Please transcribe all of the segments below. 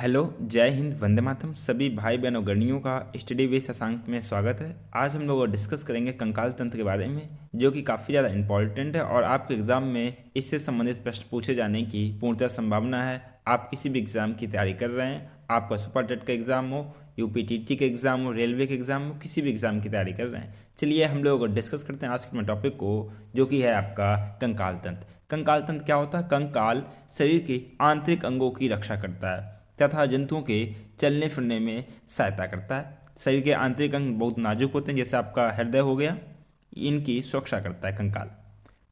Hello, जय हिंद, वंदे मातरम। सभी भाई बहनों गणियों का स्टडी बेस असांक में स्वागत है। आज हम लोग डिस्कस करेंगे कंकाल तंत्र के बारे में, जो कि काफ़ी ज़्यादा इंपॉर्टेंट है और आपके एग्ज़ाम में इससे संबंधित प्रश्न पूछे जाने की पूर्णतः संभावना है। आप किसी भी एग्ज़ाम की तैयारी कर रहे हैं, आपका सुपर टेट का एग्ज़ाम हो, यूपीटीटी का एग्ज़ाम हो, रेलवे के एग्ज़ाम हो, किसी भी एग्ज़ाम की तैयारी कर रहे हैं। चलिए हम लोग डिस्कस करते हैं आज के टॉपिक को, जो कि है आपका कंकाल तंत्र। कंकाल तंत्र क्या होता है? कंकाल शरीर के आंतरिक अंगों की रक्षा करता है तथा जंतुओं के चलने फिरने में सहायता करता है। शरीर के आंतरिक अंग बहुत नाजुक होते हैं, जैसे आपका हृदय हो गया, इनकी सुरक्षा करता है कंकाल।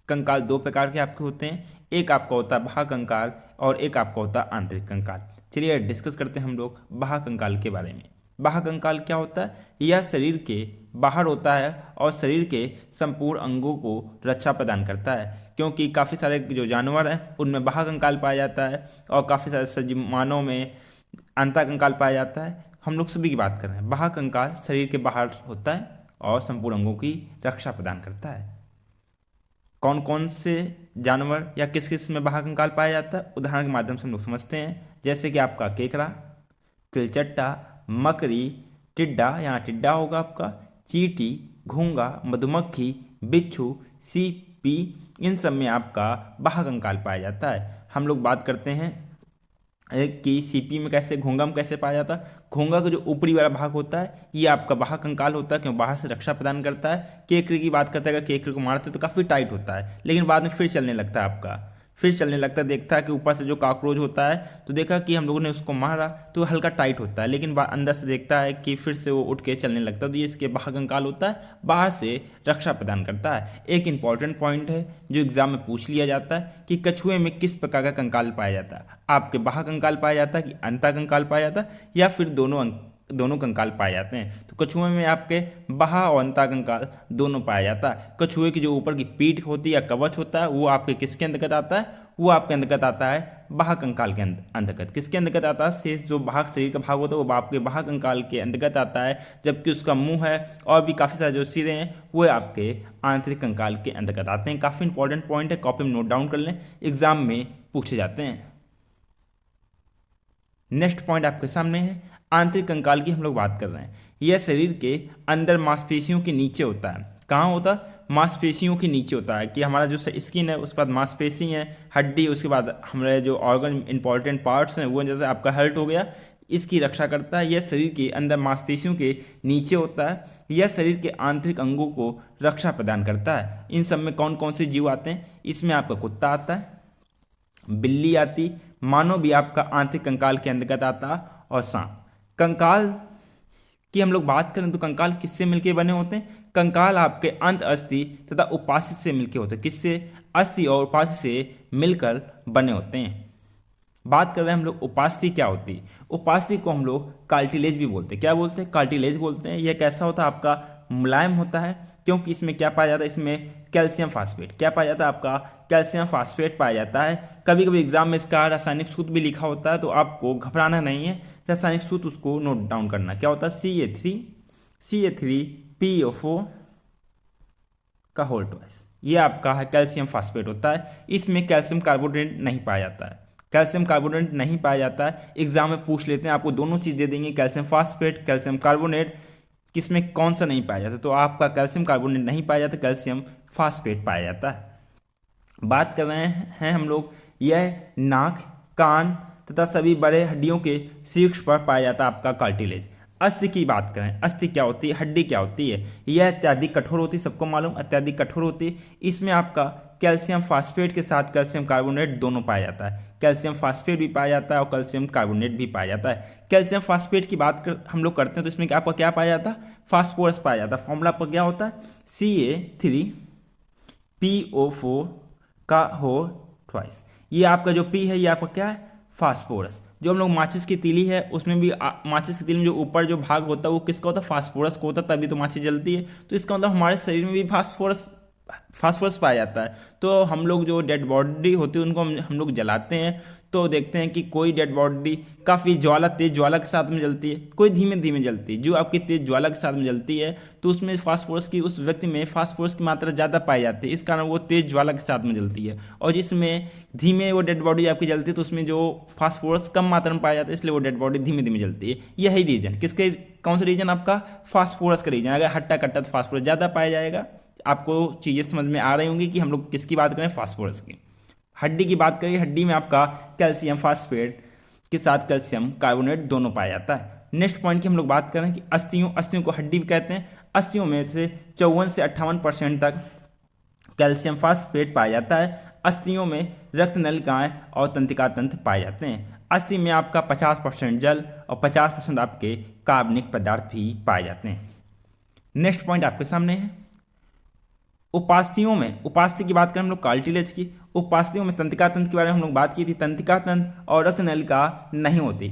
कंकाल दो प्रकार के आपके होते हैं, एक आपका होता है बाह्य कंकाल और एक आपका होता है आंतरिक कंकाल। चलिए डिस्कस करते हैं हम लोग बाह्य कंकाल के बारे में। बाह्य कंकाल क्या होता है? यह शरीर के बाहर होता है और शरीर के संपूर्ण अंगों को रक्षा प्रदान करता है, क्योंकि काफ़ी सारे जो जानवर हैं उनमें बाह्य कंकाल पाया जाता है और काफ़ी सारे सजीव मानव में अंतः कंकाल पाया जाता है। हम लोग सभी की बात कर रहे हैं। बाह्य कंकाल शरीर के बाहर होता है और संपूर्ण अंगों की रक्षा प्रदान करता है। कौन कौन से जानवर या किस किस में बाह्य कंकाल पाया जाता है, उदाहरण के माध्यम से हम लोग समझते हैं। जैसे कि आपका केकड़ा, तिलचट्टा, मकड़ी, टिड्डा, यहाँ टिड्डा होगा आपका, चींटी, घोंघा, मधुमक्खी, बिच्छू, सीपी, इन सब में आपका बाह्य कंकाल पाया जाता है। हम लोग बात करते हैं कि सीपी में कैसे, घोंघा में कैसे पाया जाता है। घोंघा का जो ऊपरी वाला भाग होता है ये आपका बाह्य कंकाल होता है, क्योंकि बाहर से रक्षा प्रदान करता है। केकड़े की बात करते हैं, अगर केकड़े को मारते तो काफ़ी टाइट होता है, लेकिन बाद में फिर चलने लगता है आपका, फिर चलने लगता है। देखता है कि ऊपर से जो कॉकरोच होता है, तो देखा कि हम लोगों ने उसको मारा तो हल्का टाइट होता है, लेकिन अंदर से देखता है कि फिर से वो उठ के चलने लगता है। तो ये इसके बाह्य कंकाल होता है, बाहर से रक्षा प्रदान करता है। एक इंपॉर्टेंट पॉइंट है जो एग्जाम में पूछ लिया जाता है कि कछुए में किस प्रकार का कंकाल पाया जाता है। आपके बाह्य कंकाल पाया जाता है कि अंतः कंकाल पाया जाता है, या फिर दोनों कंकाल पाए जाते हैं। तो कछुए में आपके बाह्य और अंतः कंकाल दोनों पाया जाता है। कछुए की जो ऊपर की पीठ होती है या कवच होता है, वो आपके किसके अंतर्गत आता है? वो आपके अंतर्गत आता है बाह्य कंकाल के अंतर्गत। किसके अंतर्गत आता है? शेष जो भाग, शरीर का भाग होता है, वो आपके बाह्य कंकाल के अंतर्गत आता है, जबकि उसका मुंह है और भी काफ़ी सारे जो सिरे हैं वो आपके आंतरिक कंकाल के अंतर्गत आते हैं। काफ़ी इंपॉर्टेंट पॉइंट है, कॉपी में नोट डाउन कर लें, एग्जाम में पूछे जाते हैं। नेक्स्ट पॉइंट आपके सामने है, आंतरिक कंकाल की हम लोग बात कर रहे हैं। यह शरीर के अंदर मांसपेशियों के नीचे होता है। कहाँ होता है? मांसपेशियों के नीचे होता है, कि हमारा जो स्किन है उसके बाद मांसपेशी है, हड्डी, उसके बाद हमारे जो ऑर्गन इंपॉर्टेंट पार्ट्स हैं वो, जैसे आपका हार्ट हो गया, इसकी रक्षा करता है। यह शरीर के अंदर मांसपेशियों के नीचे होता है। यह शरीर के आंतरिक अंगों को रक्षा प्रदान करता है। इन सब में कौन कौन से जीव आते हैं? इसमें आपका कुत्ता आता है, बिल्ली आती, मानव भी आपका आंतरिक कंकाल के अंतर्गत आता, और सांप। कंकाल की हम लोग बात करें तो कंकाल किससे मिलकर बने होते हैं? कंकाल आपके अंत अस्थि तथा उपास्थि से मिलकर होते हैं। किससे? अस्थि और उपास्थि से मिलकर बने होते हैं। बात कर रहे हैं हम लोग उपास्थि क्या होती है। उपास्थि को हम लोग कार्टिलेज भी बोलते हैं। क्या बोलते हैं? कार्टिलेज बोलते हैं। यह कैसा होता है? आपका मुलायम होता है, क्योंकि इसमें क्या पाया जाता है? इसमें कैल्शियम फास्फेट। क्या पाया जाता है? आपका कैल्शियम फास्फेट पाया जाता है। कभी कभी एग्जाम में इसका रासायनिक सूत्र भी लिखा होता है, तो आपको घबराना नहीं है, रासायनिक सूत्र उसको नोट डाउन करना। क्या होता है? CA3 PO4 का होल ट्वाइस। ये आपका है कैल्शियम फास्फेट होता है। इसमें कैल्शियम कार्बोनेट नहीं पाया जाता है। कैल्शियम कार्बोनेट नहीं पाया जाता है, एग्जाम में पूछ लेते हैं, आपको दोनों चीज़ दे देंगे, कैल्शियम फास्फेट, कैल्शियम कार्बोनेट, किसमें कौन सा नहीं पाया जाता? तो आपका कैल्शियम कार्बोनेट नहीं पाया जाता, कैल्शियम फास्फेट पाया जाता है। बात कर रहे हैं हम लोग, यह नाक, कान तथा सभी बड़े हड्डियों के शीर्ष पर पाया जाता है आपका कार्टिलेज। अस्थि की बात करें, अस्थि क्या होती है, हड्डी क्या होती है? यह अत्यधिक कठोर होती है, सबको मालूम, अत्यधिक कठोर होती है। इसमें आपका कैल्शियम फास्फेट के साथ कैल्शियम कार्बोनेट दोनों पाया जाता है। कैल्शियम फास्फेट भी पाया जाता है और कैल्शियम कार्बोनेट भी पाया जाता है। कैल्शियम फास्फेट की बात कर हम लोग करते हैं, तो इसमें आपका क्या पाया जाता है? फास्फोरस पाया जाता है। फॉर्मूला पर क्या होता है? CA3PO4 का होल ट्वाइस। ये आपका जो पी है, ये आपका क्या है? फास्फोरस। जो हम लोग माचिस की तीली है उसमें भी माचिस की तीली में जो ऊपर जो भाग होता है वो किसका होता है? फास्फोरस का होता है, तभी तो माचिस जलती है। तो इसका मतलब हमारे शरीर में भी फास्फोरस फास्फोरस पाया जाता है। तो हम लोग जो डेड बॉडी होती है उनको हम लोग जलाते हैं तो देखते हैं कि कोई डेड बॉडी काफ़ी तेज ज्वाला के साथ में जलती है, कोई धीमे धीमे जलती है। जो आपकी तेज ज्वाला के साथ में जलती है तो उसमें फास्फोरस की, उस व्यक्ति में फास्फोरस की मात्रा ज़्यादा पाई जाती है, इस कारण वो तेज ज्वाला के साथ में जलती है। और जिसमें धीमे वो डेड बॉडी आपकी जलती है तो उसमें जो फास्फोरस कम मात्रा में पाया जाता है, इसलिए वो डेड बॉडी धीमे धीमे जलती है। यही रीजन किसके, कौन सा रीजन आपका, फास्फोरस का रीजन। अगर हट्टा कट्टा तो फास्फोरस ज़्यादा पाया जाएगा। आपको चीज़ें समझ में आ रही होंगी कि हम लोग किसकी बात करें, फास्फोरस की। हड्डी की बात करें, हड्डी में आपका कैल्शियम फास्फेट के साथ कैल्शियम कार्बोनेट दोनों पाया जाता है। नेक्स्ट पॉइंट की हम लोग बात करें कि अस्थियों को हड्डी भी कहते हैं। अस्थियों में से 54 से 58% तक कैल्शियम फास्फेट पाया जाता है। अस्थियों में रक्त नलिकाएं और तंत्रिका तंत्र पाए जाते हैं। अस्थि में आपका 50% जल और 50% आपके कार्बनिक पदार्थ भी पाए जाते हैं। नेक्स्ट पॉइंट आपके सामने है उपास्थियों में। उपास्थि की बात करें हम लोग कार्टिलेज की। उपास्थियों में तंत्रिका तंत्र के बारे में हम लोग बात की थी। तंत्रिका तंत्र और रक्त नलिका नहीं होती।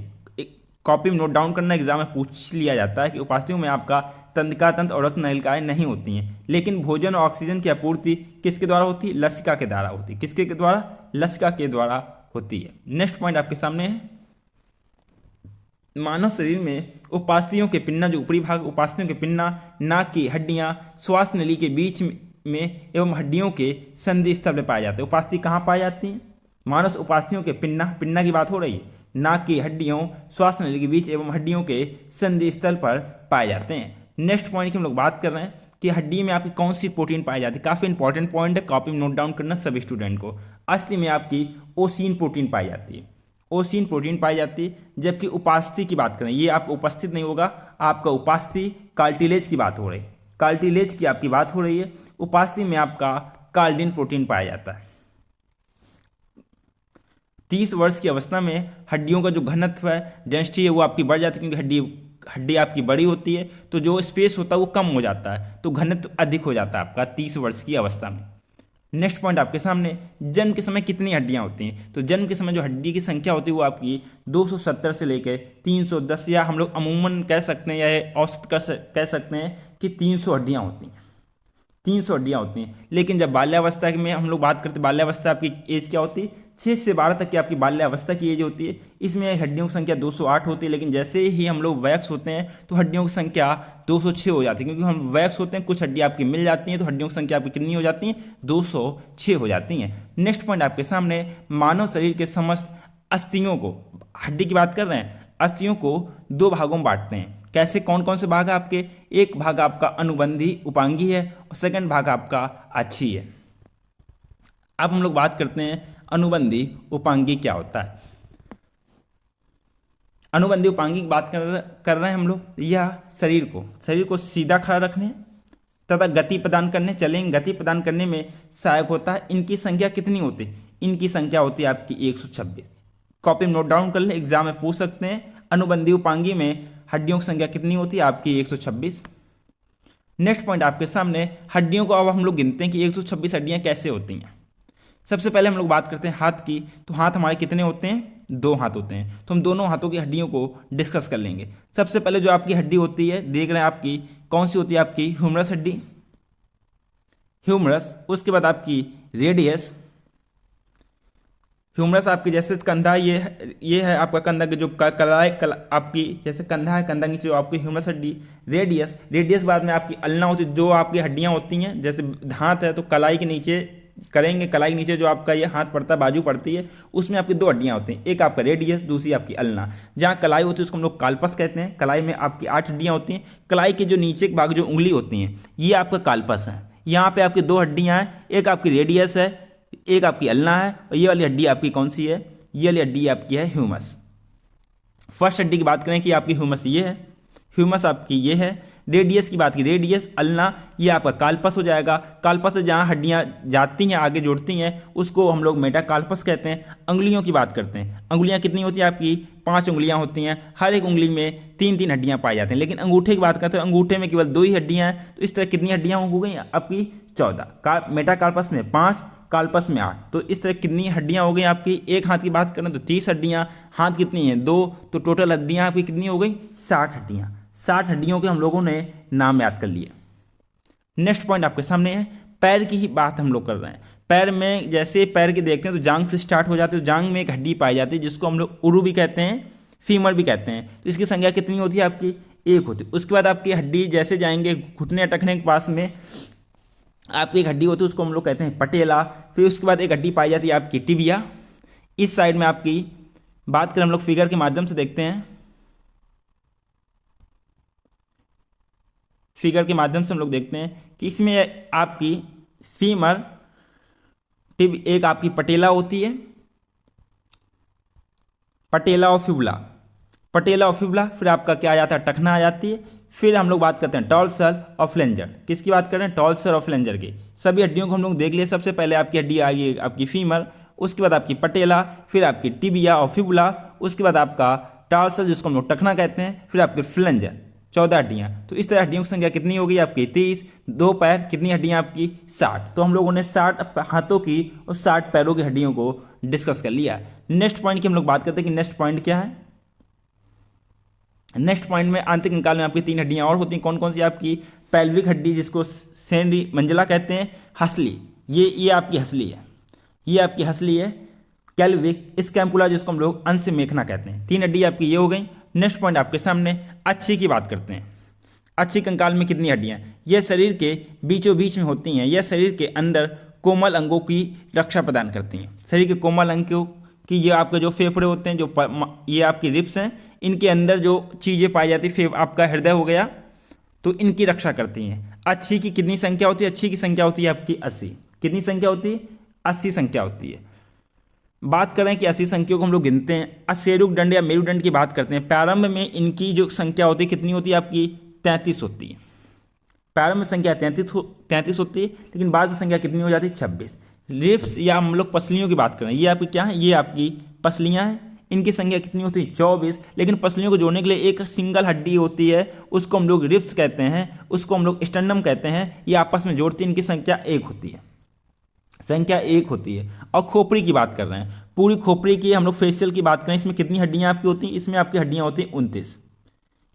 कॉपी में नोट डाउन करना, एग्जाम में पूछ लिया जाता है कि उपास्थियों में आपका तंत्रिका तंत्र और रक्त नलिकाएं नहीं होती हैं। लेकिन भोजन और ऑक्सीजन की आपूर्ति किसके द्वारा होती है, लसिका के द्वारा होती है। किसके द्वारा, लसिका के द्वारा होती है। नेक्स्ट पॉइंट आपके सामने है मानव शरीर में उपास्थियों के पिन्ना, जो ऊपरी भाग उपास्थियों के पिन्ना, नाक की हड्डियां, श्वास नली के बीच में एवं हड्डियों के संधि स्थल पर पाए जाते हैं। उपास्थि कहाँ पाई जाती हैं, मानव उपास्थियों के पिन्ना की बात हो रही है, नाक की हड्डियों, श्वास नली के बीच एवं हड्डियों के संधि स्थल पर पाए जाते हैं। नेक्स्ट पॉइंट की हम लोग बात कर रहे हैं कि हड्डी में आपकी कौन सी प्रोटीन पाई जाती है। काफ़ी इंपॉर्टेंट पॉइंट है, कॉपी में नोट डाउन करना सभी स्टूडेंट को। अस्थि में आपकी ओसीन प्रोटीन पाई जाती है। ओसीन प्रोटीन पाई जाती है। जबकि उपास्थि की बात करें, ये आप उपस्थित नहीं होगा, आपका उपास्थि कार्टिलेज की बात हो रही है, कार्टिलेज की आपकी बात हो रही है। उपास्थि में आपका कार्डिन प्रोटीन पाया जाता है। 30 वर्ष की अवस्था में हड्डियों का जो घनत्व है, डेंसिटी है, वो आपकी बढ़ जाती है, क्योंकि हड्डी आपकी बड़ी होती है तो जो स्पेस होता है वो कम हो जाता है, तो घनत्व अधिक हो जाता है आपका 30 वर्ष की अवस्था में। नेक्स्ट पॉइंट आपके सामने, जन्म के समय कितनी हड्डियां होती हैं। तो जन्म के समय जो हड्डी की संख्या होती है वो आपकी 270 से लेकर 310, या हम लोग अमूमन कह सकते हैं या औसत कह सकते हैं कि 300 हड्डियां होती हैं। 300 हड्डियां होती हैं। लेकिन जब बाल्यावस्था में हम लोग बात करते हैं, बाल्यावस्था आपकी एज क्या होती है, 6 से 12 तक की आपकी बाल्यावस्था की एज होती है। इसमें हड्डियों की संख्या 208 होती है। लेकिन जैसे ही हम लोग वयस्क होते हैं तो हड्डियों की संख्या 206 हो जाती है, क्योंकि हम वयस्क होते हैं, कुछ हड्डियां आपकी मिल जाती हैं, तो हड्डियों की संख्या आपकी कितनी हो जाती है, 206 हो जाती हैं। नेक्स्ट पॉइंट आपके सामने, मानव शरीर के समस्त अस्थियों को, हड्डी की बात कर रहे हैं, अस्थियों को 2 भागों में बांटते हैं। कैसे, कौन कौन से भाग है आपके, एक भाग आपका अनुबंधी उपांगी है और सेकंड भाग आपका अक्षीय है। अब हम लोग बात करते हैं अनुबंधी उपांगी क्या होता है। अनुबंधी उपांगी की बात कर रहे हैं हम लोग। यह शरीर को सीधा खड़ा रखने तथा गति प्रदान करने, चलेंगे गति प्रदान करने में सहायक होता है। इनकी संख्या कितनी होती है, इनकी संख्या होती है आपकी 126। कॉपी में नोट डाउन कर ले, एग्जाम में पूछ सकते हैं। अनुबंधी उपांगी में हड्डियों की संख्या कितनी होती है आपकी 126। नेक्स्ट पॉइंट आपके सामने, हड्डियों को अब हम लोग गिनते हैं कि 126 हड्डियां कैसे होती हैं। सबसे पहले हम लोग बात करते हैं हाथ की। तो हाथ हमारे कितने होते हैं, 2 हाथ होते हैं। तो हम दोनों हाथों की हड्डियों को डिस्कस कर लेंगे। सबसे पहले जो आपकी हड्डी होती है, देख रहे हैं आपकी कौन सी होती है, आपकी ह्यूमरस हड्डी, ह्यूमरस। उसके बाद आपकी रेडियस, ह्यूमरस आपकी जैसे कंधा, ये है आपका कंधा की जो कलाई आपकी जैसे कंधा है, कंधा नीचे जो आपकी ह्यूमरस हड्डी। रेडियस बाद में आपकी अल्ना होती है, जो आपकी हड्डियां होती हैं, जैसे हाथ है तो कलाई के नीचे करेंगे, कलाई के नीचे जो आपका ये हाथ पड़ता है, बाजू पड़ती है, उसमें आपकी 2 हड्डियां होती हैं, एक आपका रेडियस, दूसरी आपकी अल्ना। जहाँ कलाई होती है उसको हम लोग काल्पस कहते हैं। कलाई में आपकी 8 हड्डियां होती हैं। कलाई के जो नीचे के भाग जो उंगली होती हैं, ये आपका काल्पस है। यहाँ पे आपकी 2 हड्डियां हैं, एक आपकी रेडियस है, एक आपकी अल्ना है, और ये वाली हड्डी आपकी कौन सी है, ये वाली हड्डी आपकी है ह्यूमस। फर्स्ट हड्डी की बात करें कि आपकी ह्यूमस ये है, ह्यूमस आपकी ये है। रेडियस की बात की, रेडियस अल्ना, ये आपका काल्पस हो जाएगा। काल्पस से जहाँ हड्डियाँ जाती हैं, आगे जोड़ती हैं, उसको हम लोग मेटाकाल्पस कहते हैं। अंगुलियों की बात करते हैं। अंगुलियाँ कितनी होती हैं आपकी, 5 उंगलियाँ होती हैं। हर एक उंगली में 3-3 हड्डियाँ पाई जाती हैं। लेकिन अंगूठे की बात करते हैं, अंगूठे में केवल 2 ही हड्डियाँ हैं। तो इस तरह कितनी हड्डियाँ हो गई आपकी, 14। मेटाकाल्पस में 5, काल्पस में 8। तो इस तरह कितनी हड्डियां हो गई आपकी। एक हाथ की बात करें तो 30 हड्डियां, हाथ कितनी हैं, 2, तो टोटल हड्डियां आपकी कितनी हो गई, 60 हड्डियां। 60 हड्डियों के हम लोगों ने नाम याद कर लिए। नेक्स्ट पॉइंट आपके सामने है पैर की ही बात हम लोग कर रहे हैं। पैर में जैसे पैर के देखते हैं तो जांग से स्टार्ट हो जाती है, तो जांग में एक हड्डी पाई जाती है जिसको हम लोग उरु भी कहते हैं, फीमर भी कहते हैं। तो इसकी संख्या कितनी होती है आपकी? एक होती है। उसके बाद आपकी हड्डी जैसे जाएंगे घुटने अटकने के पास में आपकी एक हड्डी होती है, उसको हम लोग कहते हैं पटेला। फिर उसके बाद एक हड्डी पाई जाती है आपकी टिबिया। इस साइड में आपकी बात करें हम लोग फिगर के माध्यम से देखते हैं, फिगर के माध्यम से हम लोग देखते हैं कि इसमें आपकी फीमर टिब एक आपकी पटेला होती है, पटेला और फिबुला, पटेला और फिबुला। फिर आपका क्या आ जाता है? टखना आ जाती है। फिर हम लोग बात करते हैं टॉर्सल और फ्लेंजर। किसकी बात कर रहे हैं? टॉर्सल और फ्लेंजर की। सभी हड्डियों को हम लोग देख लिए। सबसे पहले आपकी हड्डी आ गई आपकी फीमर, उसके बाद आपकी पटेला, फिर आपकी टिबिया और फिबुला, उसके बाद आपका टॉर्सल जिसको हम लोग टखना कहते हैं, फिर आपके फ्लेंजर। 14 हड्डियां। तो इस तरह हड्डियों की संख्या कितनी होगी आपकी? 30। दो पैर, कितनी हड्डियां आपकी? 60। तो हम लोगों ने 60 हाथों की और 60 पैरों की हड्डियों को डिस्कस कर लिया। नेक्स्ट पॉइंट की हम लोग बात करते हैं कि नेक्स्ट पॉइंट क्या है। नेक्स्ट पॉइंट में आंतरिक कंकाल में आपकी 3 हड्डियां और होती हैं। कौन कौन सी? आपकी पेल्विक हड्डी जिसको सेंडी मंजला कहते हैं, हसली, ये आपकी हसली है, ये आपकी हसली है। कैल्विक स्कैपुला जिसको हम लोग अंश मेखना कहते हैं। 3 हड्डी आपकी ये हो गई। नेक्स्ट पॉइंट आपके सामने अच्छी की बात करते हैं। अच्छी कंकाल में कितनी हड्डियां? यह शरीर के बीचों बीच में होती हैं। यह शरीर के अंदर कोमल अंगों की रक्षा प्रदान करती हैं। शरीर के कोमल अंगों की, ये आपके जो फेफड़े होते हैं, ये आपकी रिब्स हैं, इनके अंदर जो चीज़ें पाई जाती है, आपका हृदय हो गया, तो इनकी रक्षा करती हैं। अच्छी की कितनी संख्या होती है? अच्छी की संख्या होती है आपकी 80। कितनी संख्या होती है? 80 संख्या होती है। बात करें कि 80 संख्याओं को हम लोग गिनते हैं, असेरुक दंड या मेरुदंड की बात करते हैं। प्रारंभ में इनकी जो संख्या होती है कितनी होती है आपकी? 33 होती है। प्रारंभ में संख्या 33 होती है, लेकिन बाद में संख्या कितनी हो जाती है? 26। रिब्स या हम लोग पसलियों की बात करें, ये आपकी क्या है? ये आपकी पसलियाँ हैं। इनकी संख्या कितनी होती है? 24। लेकिन पसलियों को जोड़ने के लिए एक सिंगल हड्डी होती है, उसको हम लोग रिब्स कहते हैं, उसको हम लोग स्टर्नम कहते हैं। ये आपस में जोड़ती है, इनकी संख्या 1 होती है, संख्या 1 होती है। और खोपड़ी की बात कर रहे हैं, पूरी खोपड़ी की हम लोग फेशियल की बात करें, इसमें कितनी हड्डियां आपकी होती हैं? इसमें आपकी हड्डियां होती हैं 29।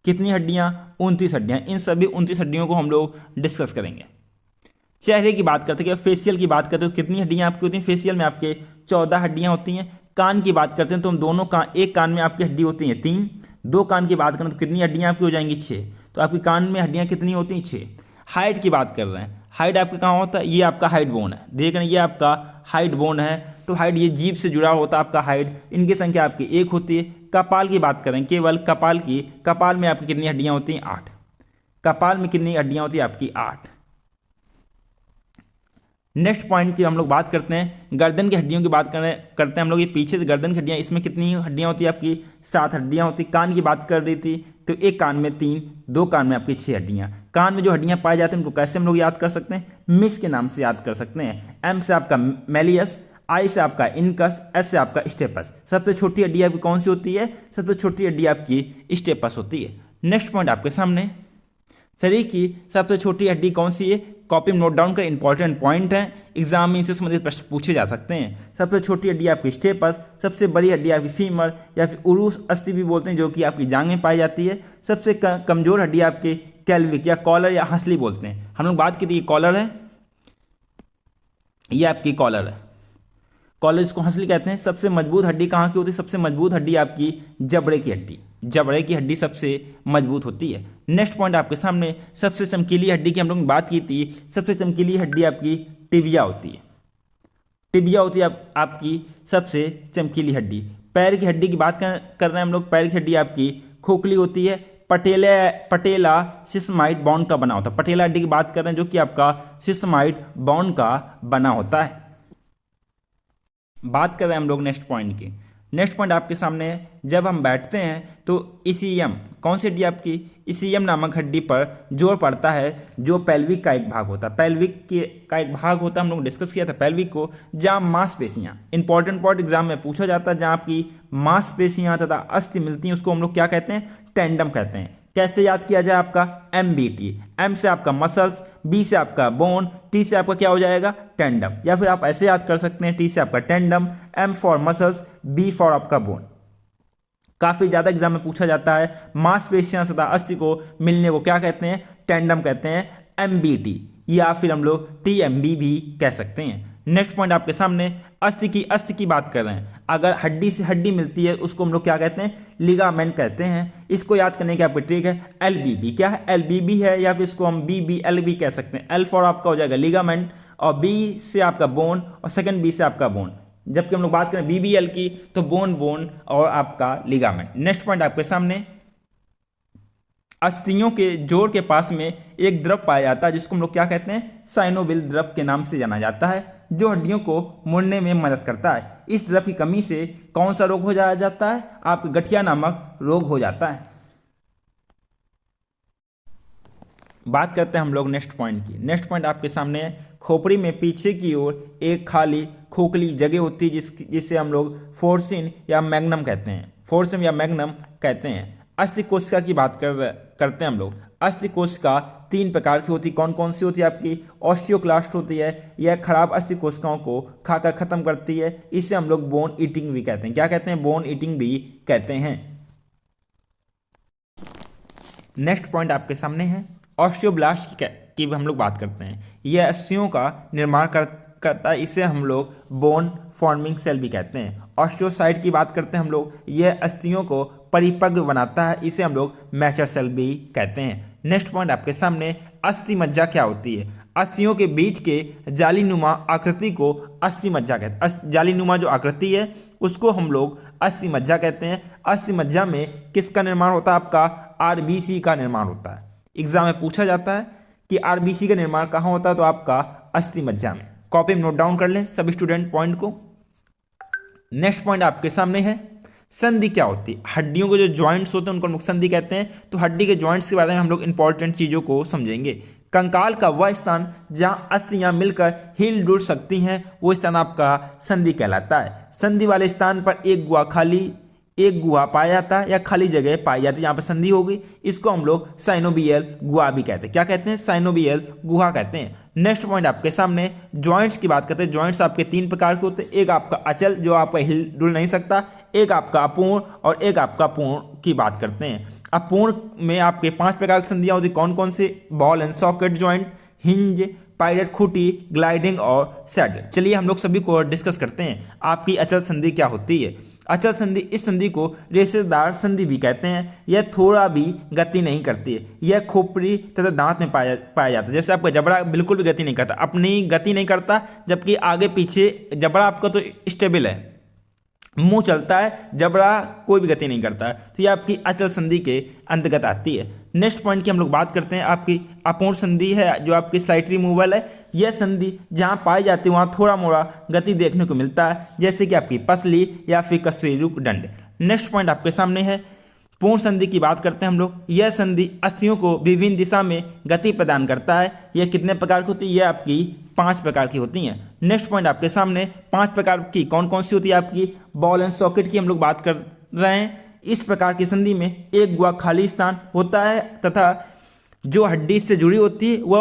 कितनी हड्डियां? 29 हड्डियां। इन सभी 29 हड्डियों को हम लोग डिस्कस करेंगे। चेहरे की बात करते हैं, फेशियल की बात करते हैं, तो कितनी हड्डियां आपकी होती हैं? फेशियल में आपके 14 हड्डियां होती हैं। कान की बात करते हैं तो हम दोनों कान, एक कान में आपकी हड्डी होती है 3। दो कान की बात करें तो कितनी हड्डियां आपकी हो जाएंगी? 6। तो आपकी कान में हड्डियां कितनी होती हैं? 6। हाइट की बात कर रहे हैं, हाइट आपके कहाँ होता है? ये आपका हाइट बोन है, देख रहे हैं, ये आपका हाइट बोन है। तो हाइट ये जीभ से जुड़ा होता है आपका हाइट। इनकी संख्या आपकी 1 होती है। कपाल की बात करें, केवल कपाल की, कपाल में आपकी कितनी हड्डियां होती हैं? 8। कपाल में कितनी हड्डियां होती हैं आपकी? 8। नेक्स्ट पॉइंट की हम लोग बात करते हैं, गर्दन की हड्डियों की बात करते हैं हम लोग। ये पीछे से गर्दन की हड्डियां, इसमें कितनी हड्डियां होती है आपकी? 7 हड्डियां होती। कान की बात कर रही थी तो एक कान में 3, दो कान में आपकी 6 हड्डियां। कान में जो हड्डियां पाई जाती हैं उनको कैसे हम लोग याद कर सकते हैं? मिस के नाम से याद कर सकते हैं। एम से आपका मैलियस, आई से आपका इनकस, एस से आपका स्टेपस। सबसे छोटी हड्डी आपकी कौन सी होती है? सबसे छोटी हड्डी आपकी स्टेपस होती है। नेक्स्ट पॉइंट आपके सामने, शरीर की सबसे छोटी हड्डी कौन सी है? कॉपी में नोट डाउन कर, इंपॉर्टेंट पॉइंट है, एग्जाम में इनसे संबंधित प्रश्न पूछे जा सकते हैं। सबसे छोटी हड्डी आपकी स्टेपस, सबसे बड़ी हड्डी आपकी फीमर या फिर उरूस अस्थि भी बोलते हैं, जो कि आपकी जांग में पाई जाती है। सबसे कमजोर हड्डी आपकी कैल्विक या कॉलर या हंसली बोलते हैं। हम लोग बात की थी कॉलर है, ये आपकी कॉलर है, कॉलर इसको हंसली कहते हैं। सबसे मजबूत हड्डी कहाँ की होती है? सबसे मजबूत हड्डी आपकी जबड़े की हड्डी, जबड़े की हड्डी सबसे मजबूत होती है। नेक्स्ट पॉइंट आपके सामने, सबसे चमकीली हड्डी की हम लोग बात की थी। सबसे चमकीली हड्डी आपकी टिबिया होती है, टिबिया होती है आपकी सबसे चमकीली हड्डी। पैर की हड्डी की बात कर रहे हैं हम लोग, पैर की हड्डी आपकी खोखली होती है। पटेला सिस्माइट बाउंड का बना होता है। पटेला हड्डी की बात कर रहे हैं जो कि आपका सिस्माइट बाउंड का बना होता है। बात कर रहे हैं हम लोग नेक्स्ट पॉइंट की। नेक्स्ट पॉइंट आपके सामने है, जब हम बैठते हैं तो इसियम, कौन सी हड्डी आपकी? इसियम नामक हड्डी पर जोर पड़ता है, जो पेल्विक का एक भाग होता है। पेल्विक का एक भाग होता है, हम लोग डिस्कस किया था पेल्विक को, जहाँ मांसपेशियाँ, इंपॉर्टेंट पॉइंट एग्जाम में पूछा जाता है, जहाँ आपकी मांसपेशियाँ तथा अस्थि मिलती हैं, उसको हम लोग क्या कहते हैं? टेंडम कहते हैं। कैसे याद किया जाए? आपका MBT, एम से आपका मसल्स, बी से आपका बोन, टी से आपका क्या हो जाएगा? टेंडम। या फिर आप ऐसे याद कर सकते हैं, टी से आपका tendon, M for muscles, B for आपका बोन। काफी ज्यादा एग्जाम में पूछा जाता है। मांसपेशियां तथा अस्थि को मिलने को क्या कहते हैं? टेंडम कहते हैं। MBT, या फिर हम लोग TMB भी कह सकते हैं। नेक्स्ट पॉइंट आपके सामने अस्थि की बात कर रहे हैं। अगर हड्डी से हड्डी मिलती है उसको हम लोग क्या कहते हैं, लिगामेंट कहते हैं। इसको याद करने की आपकी ट्रिक है LBB। क्या है, LBB है, या फिर इसको हम BBL भी कह सकते हैं। L फॉर आपका हो जाएगा लिगामेंट, और B से आपका बोन, और सेकंड B से आपका बोन। जबकि हम लोग बात करें BBL की तो बोन और आपका लिगामेंट। नेक्स्ट पॉइंट आपके सामने अस्थियों के जोड़ के पास में एक द्रव पाया जाता है जिसको हम लोग क्या कहते हैं, साइनोविल द्रव के नाम से जाना जाता है, जो हड्डियों को मुड़ने में मदद करता है। इस द्रव की कमी से कौन सा रोग हो जाता है, आपको गठिया नामक रोग हो जाता है। बात करते हैं हम लोग नेक्स्ट पॉइंट की। नेक्स्ट पॉइंट आपके सामने है, खोपड़ी में पीछे की ओर एक खाली खोखली जगह होती है जिससे हम लोग फोर्सिन या मैग्नम कहते हैं, फोर्सिन या मैग्नम कहते हैं। अस्थि कोशिका की बात करते हैं हम लोग। अस्थि कोशिका 3 प्रकार की होती है। कौन कौन सी होती है, आपकी ऑस्टियोक्लास्ट होती है, यह खराब अस्थि कोशिकाओं को खाकर खत्म करती है। इसे हम लोग बोन ईटिंग भी कहते हैं। क्या कहते हैं, बोन ईटिंग भी कहते हैं। नेक्स्ट पॉइंट आपके सामने है, ऑस्टियोब्लास्ट की हम लोग बात करते हैं। यह अस्थियों का निर्माण करता है, इसे हम लोग बोन फॉर्मिंग सेल भी कहते हैं। ऑस्टियोसाइट की बात करते हैं हम लोग, यह अस्थियों को परिपक्व बनाता है, इसे हम लोग मैचर सेल भी कहते हैं। नेक्स्ट पॉइंट आपके सामने, अस्थि मज्जा क्या होती है। अस्थियों के बीच के जालीनुमा आकृति को अस्थि मज्जा कहते हैं। जालीनुमा जो आकृति है उसको हम लोग अस्थि मज्जा कहते हैं। अस्थि मज्जा में किसका निर्माण होता है, आपका RBC का निर्माण होता है। एग्जाम में पूछा जाता है कि RBC का निर्माण कहाँ होता है, तो आपका अस्थि मज्जा में। कॉपी में नोट डाउन कर लें सभी स्टूडेंट पॉइंट को। नेक्स्ट पॉइंट आपके सामने है, संधि क्या होती है। हड्डियों के जो जॉइंट्स होते हैं उनको हम लोग संधि कहते हैं। तो हड्डी के जॉइंट्स के बारे में हम लोग इंपॉर्टेंट चीज़ों को समझेंगे। कंकाल का वह स्थान जहां अस्थियां मिलकर हिल डुल सकती हैं वो स्थान आपका संधि कहलाता है। संधि वाले स्थान पर एक गुहा पाया जाता है या खाली जगह पाई जाती है, यहाँ पर संधि होगी। इसको हम लोग साइनोबियल गुहा भी कहते हैं। क्या कहते हैं, साइनोबियल गुहा कहते हैं। नेक्स्ट पॉइंट आपके सामने, जॉइंट्स की बात करते हैं। जॉइंट्स आपके 3 प्रकार के होते हैं। एक आपका अचल जो आपका हिल डुल नहीं सकता, एक आपका अपूर्ण, और एक आपका पूर्ण की बात करते हैं। अपूर्ण में आपके 5 प्रकार की संधियां होती। कौन कौन से, ball and socket joint, hinge, pirate Khunti, gliding और सैडल। चलिए हम लोग सभी को डिस्कस करते हैं। आपकी अचल संधि क्या होती है। अचल संधि, इस संधि को रेशेदार संधि भी कहते हैं। यह थोड़ा भी गति नहीं करती है। यह खोपड़ी तथा दांत में पाया जाता है। जैसे आपका जबड़ा बिल्कुल भी गति नहीं करता, अपनी गति नहीं करता, जबकि आगे पीछे जबड़ा आपका तो स्टेबल है, मुंह चलता है, जबड़ा कोई भी गति नहीं करता है। तो ये आपकी अचल संधि के अंतर्गत आती है। नेक्स्ट पॉइंट की हम लोग बात करते हैं। आपकी अपूर्ण संधि है जो आपकी स्लाइटली मूवेबल है। यह संधि जहां पाई जाती है वहां थोड़ा मोड़ा गति देखने को मिलता है, जैसे कि आपकी पसली या फिर कशेरुक दंड। नेक्स्ट पॉइंट आपके सामने है, पूर्ण संधि की बात करते हैं हम लोग। यह संधि अस्थियों को विभिन्न दिशा में गति प्रदान करता है। यह कितने प्रकार की होती है, यह आपकी 5 प्रकार की होती हैं। नेक्स्ट पॉइंट आपके सामने, 5 प्रकार की कौन कौन सी होती है, आपकी बॉल एंड सॉकेट की हम लोग बात कर रहे हैं। इस प्रकार की संधि में एक गुहा खाली स्थान होता है तथा जो हड्डी से जुड़ी होती है वह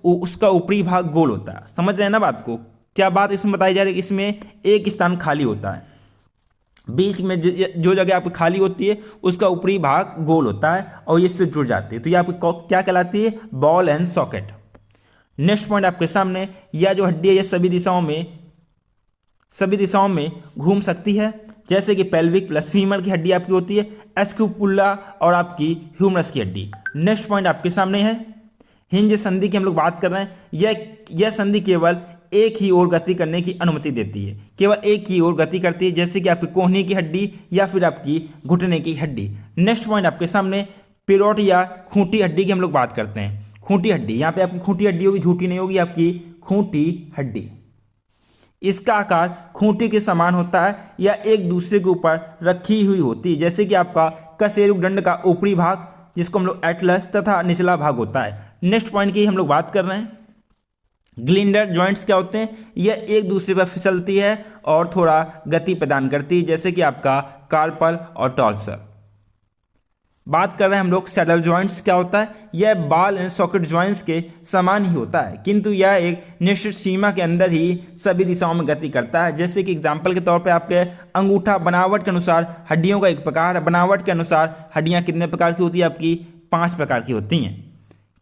उसका ऊपरी भाग गोल होता है। समझ रहे हैं ना बात को, क्या बात इसमें बताई जा रही है। इसमें एक स्थान खाली होता है, बीच में जो जगह आपकी खाली होती है उसका ऊपरी भाग गोल होता है और इससे जुड़ जाती है, तो ये आपकी क्या कहलाती है, ball and socket. Next point आपके सामने, यह जो हड्डी है यह सभी दिशाओं में घूम सकती है, जैसे कि पेल्विक प्लस फीमर की हड्डी आपकी होती है, स्क्यूपुला और आपकी ह्यूमरस की हड्डी। नेक्स्ट पॉइंट आपके सामने है, हिंज संधि की हम लोग बात कर रहे हैं। यह संधि केवल एक ही ओर गति करने की अनुमति देती है, केवल एक ही ओर गति करती है, जैसे कि आपकी कोहनी की हड्डी या फिर आपकी घुटने की हड्डी। नेक्स्ट पॉइंट आपके सामने, पिरोट या खूंटी हड्डी की हम लोग बात करते हैं। खूंटी हड्डी, यहाँ पे आपकी खूंटी हड्डी होगी, झूठी नहीं होगी, आपकी खूंटी हड्डी। इसका आकार खूंटी के समान होता है या एक दूसरे के ऊपर रखी हुई होती है, जैसे कि आपका कशेरुक दंड का ऊपरी भाग जिसको हम लोग एटलस तथा निचला भाग होता है। नेक्स्ट पॉइंट की हम लोग बात कर रहे हैं, ग्लिंडर जॉइंट्स क्या होते हैं, यह एक दूसरे पर फिसलती है और थोड़ा गति प्रदान करती है, जैसे कि आपका कार्पल और टॉर्सर। बात कर रहे हैं हम लोग सैडल जॉइंट्स क्या होता है, यह बॉल एंड सॉकेट जॉइंट्स के समान ही होता है, किंतु यह एक निश्चित सीमा के अंदर ही सभी दिशाओं में गति करता है। जैसे कि एग्जांपल के तौर पे आपके अंगूठा बनावट के अनुसार हड्डियों का एक प्रकार है, बनावट के अनुसार हड्डियां कितने प्रकार की होती है, आपकी 5 प्रकार की होती हैं।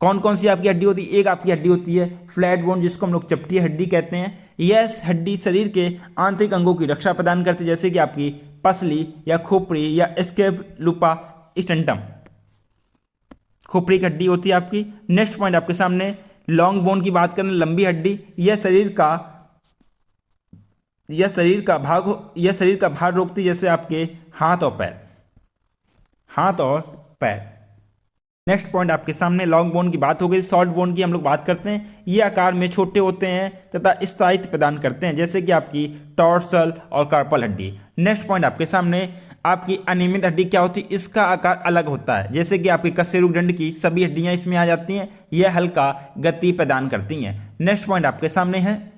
कौन कौन सी आपकी हड्डी होती है? एक आपकी हड्डी होती है फ्लैट बोन, जिसको हम लोग चपटी हड्डी कहते हैं। यह हड्डी शरीर के आंतरिक अंगों की रक्षा प्रदान करती है, जैसे कि आपकी पसली या खोपड़ी या स्कैपुला स्टेंटम, खोपड़ी की हड्डी होती है आपकी। नेक्स्ट पॉइंट आपके सामने लॉन्ग बोन की बात करें, लंबी हड्डी। यह शरीर का भार रोकती है, जैसे आपके हाथ और पैर। नेक्स्ट पॉइंट आपके सामने लॉन्ग बोन की बात हो गई। शॉर्ट बोन की हम लोग बात करते हैं। ये आकार में छोटे होते हैं तथा स्थायित्व प्रदान करते हैं, जैसे कि आपकी टॉर्सल और कार्पल हड्डी। नेक्स्ट पॉइंट आपके सामने आपकी अनियमित हड्डी क्या होती है? इसका आकार अलग होता है, जैसे कि आपकी कशेरुकदंड की सभी हड्डियां इसमें आ जाती हैं। यह हल्का गति प्रदान करती हैं। नेक्स्ट पॉइंट आपके सामने है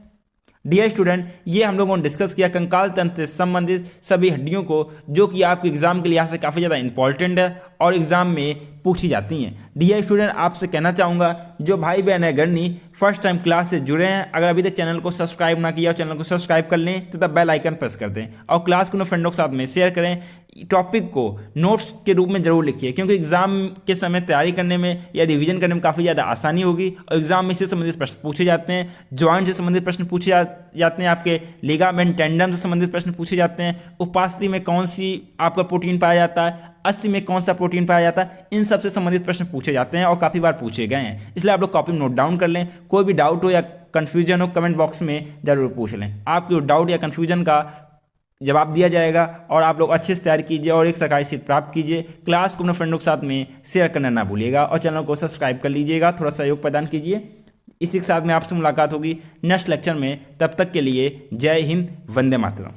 डियर स्टूडेंट, ये हम लोगों ने डिस्कस किया कंकाल तंत्र से संबंधित सभी हड्डियों को, जो कि आपके एग्जाम के लिहाज से काफ़ी ज़्यादा इंपॉर्टेंट है और एग्जाम में पूछी जाती हैं। डियर स्टूडेंट, आपसे कहना चाहूँगा जो भाई बहन है गणनी फर्स्ट टाइम क्लास से जुड़े हैं, अगर अभी तक चैनल को सब्सक्राइब ना किया, चैनल को सब्सक्राइब कर लें तथा बेल आइकन प्रेस कर दें और क्लास को अपने फ्रेंडों के साथ में शेयर करें। टॉपिक को नोट्स के रूप में जरूर लिखिए, क्योंकि एग्जाम के समय तैयारी करने में या रिवीजन करने में काफ़ी ज़्यादा आसानी होगी और एग्जाम में इससे संबंधित प्रश्न पूछे जाते हैं, जॉइंट से संबंधित प्रश्न पूछे जाते हैं, आपके लिगामेंट टेंडन से संबंधित प्रश्न पूछे जाते हैं, उपास्थि में कौन सी आपका प्रोटीन पाया जाता है, अस्थि में कौन सा प्रोटीन पाया जाता है, इन सब से संबंधित प्रश्न पूछे जाते हैं और काफ़ी बार पूछे गए हैं। इसलिए आप लोग कॉपी में नोट डाउन कर लें। कोई भी डाउट हो या कन्फ्यूजन हो कमेंट बॉक्स में जरूर पूछ लें। आपके डाउट या कन्फ्यूजन का जवाब दिया जाएगा और आप लोग अच्छे से तैयार कीजिए और एक सरकारी सीट प्राप्त कीजिए। क्लास को अपने फ्रेंडों के साथ में शेयर करना ना भूलिएगा और चैनल को सब्सक्राइब कर लीजिएगा, थोड़ा सहयोग प्रदान कीजिए। इसी के साथ में आपसे मुलाकात होगी नेक्स्ट लेक्चर में। तब तक के लिए जय हिंद, वंदे मातरम।